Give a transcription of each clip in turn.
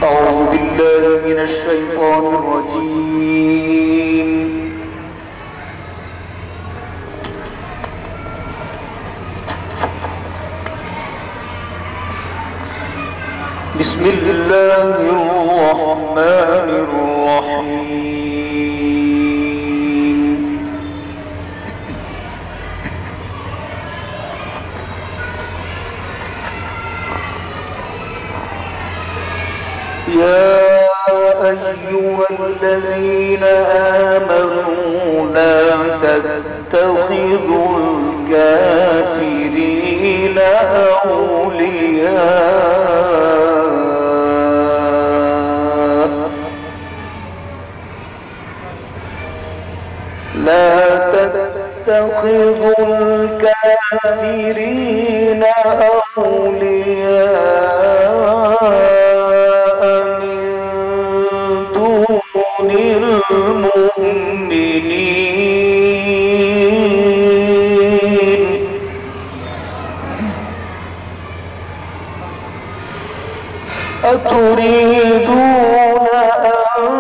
أعوذ بالله من الشيطان الرجيم. بسم الله الرحمن الرحيم. يا أيها الذين آمنوا لا تتخذوا الكافرين أولياء لا تتخذوا الكافرين أولياء المؤمنين. أتريدون أن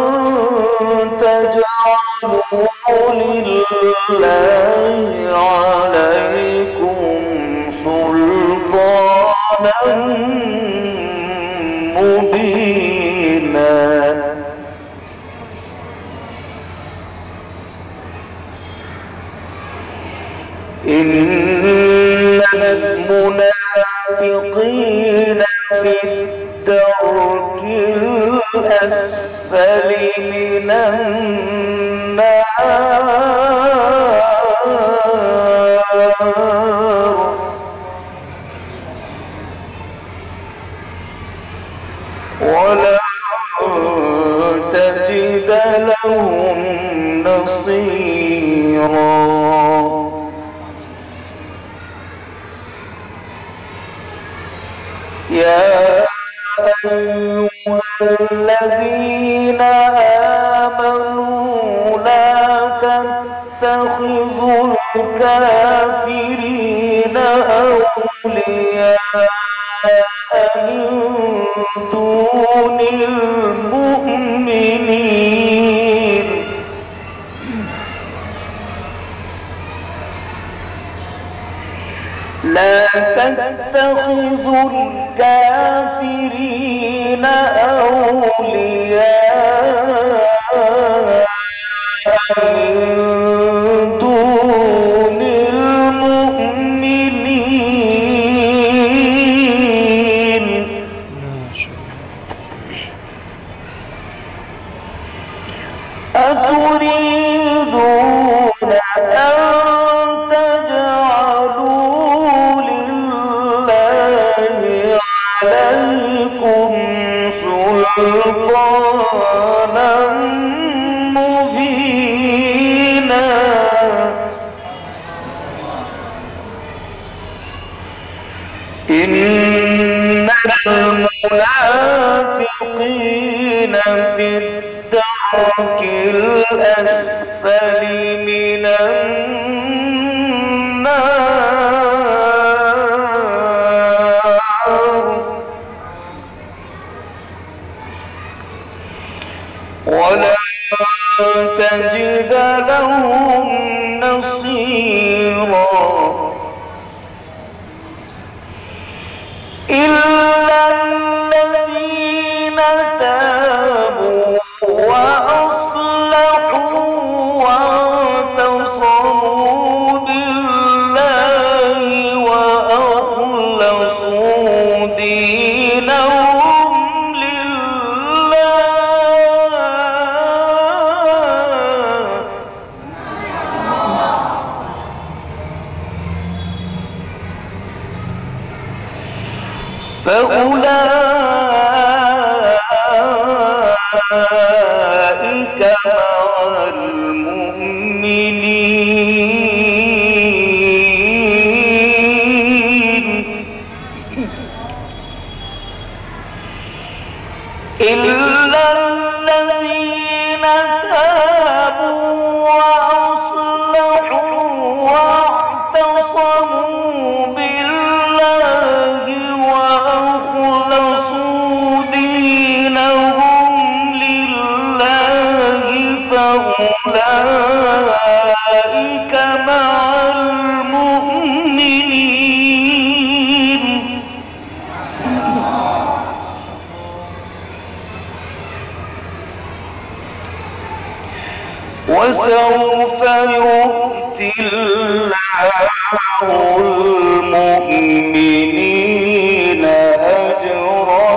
تجعلوا لله عليكم سلطانا مبينا. إن المنافقين في الدرك الأسفل من النار ولن تجد لهم نصيرا. يا أيها الذين آمنوا لا تتخذوا الكافرين أولياء من دون المؤمنين. لا تتخذوا الكافرين أولياء من دون المؤمنين. أتريدون أن تجعلوا لله عليكم سلطانا مبينا. إن المنافقين في الدرك الأسفل من النار ولن تجد لهم نصيرا. إلا الذين تابوا وأصلحوا واعتصموا بالله وأخلصوا دينهم لله فأولئك مع المؤمنين. إلا الذين تابوا وأصلحوا واعتصموا بالله وأخلصوا دينهم فأولئك مع المؤمنين وسوف يؤتي الله المؤمنين أجرا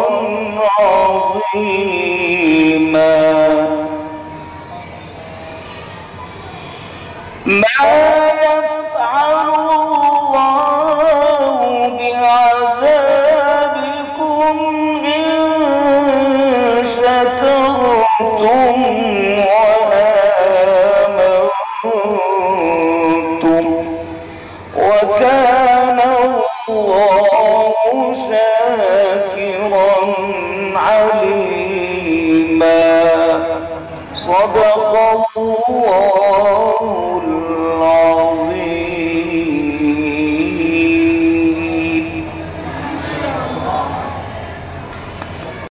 عظيما ما يفعل الله بعذابكم إن شكرتم وآمنتم وكان الله شاكرا عليما. صدق الله